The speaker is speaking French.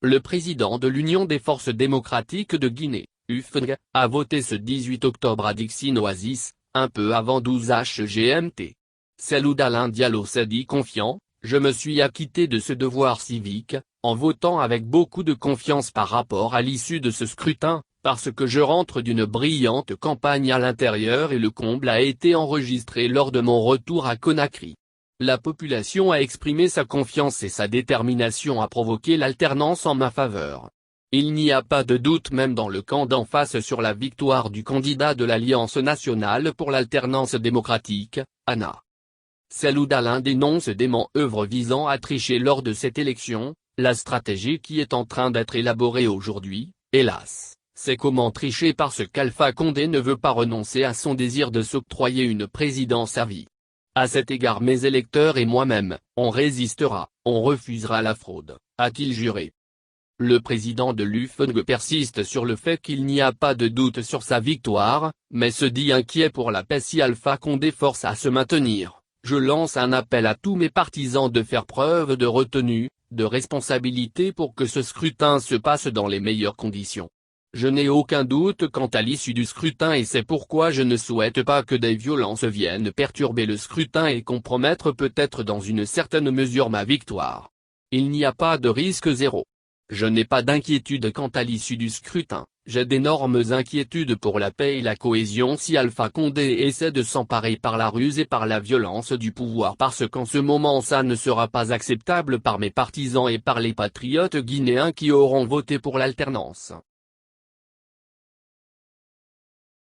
Le président de l'Union des forces démocratiques de Guinée, UFNG, a voté ce 18 octobre à Dixine Oasis, un peu avant 12h GMT. Cellou Dalein Diallo s'est dit confiant: « Je me suis acquitté de ce devoir civique, en votant avec beaucoup de confiance par rapport à l'issue de ce scrutin, parce que je rentre d'une brillante campagne à l'intérieur et le comble a été enregistré lors de mon retour à Conakry. » La population a exprimé sa confiance et sa détermination à provoquer l'alternance en ma faveur. Il n'y a pas de doute même dans le camp d'en face sur la victoire du candidat de l'Alliance nationale pour l'alternance démocratique, ANA. Cellou Dalein dénonce des manœuvres visant à tricher lors de cette élection. La stratégie qui est en train d'être élaborée aujourd'hui, hélas, c'est comment tricher parce qu'Alpha Condé ne veut pas renoncer à son désir de s'octroyer une présidence à vie. À cet égard mes électeurs et moi-même, on résistera, on refusera la fraude, a-t-il juré. Le président de l'UFNG persiste sur le fait qu'il n'y a pas de doute sur sa victoire, mais se dit inquiet pour la paix si Alpha Condé force à se maintenir. Je lance un appel à tous mes partisans de faire preuve de retenue, de responsabilité pour que ce scrutin se passe dans les meilleures conditions. Je n'ai aucun doute quant à l'issue du scrutin et c'est pourquoi je ne souhaite pas que des violences viennent perturber le scrutin et compromettre peut-être dans une certaine mesure ma victoire. Il n'y a pas de risque zéro. Je n'ai pas d'inquiétude quant à l'issue du scrutin, j'ai d'énormes inquiétudes pour la paix et la cohésion si Alpha Condé essaie de s'emparer par la ruse et par la violence du pouvoir parce qu'en ce moment ça ne sera pas acceptable par mes partisans et par les patriotes guinéens qui auront voté pour l'alternance.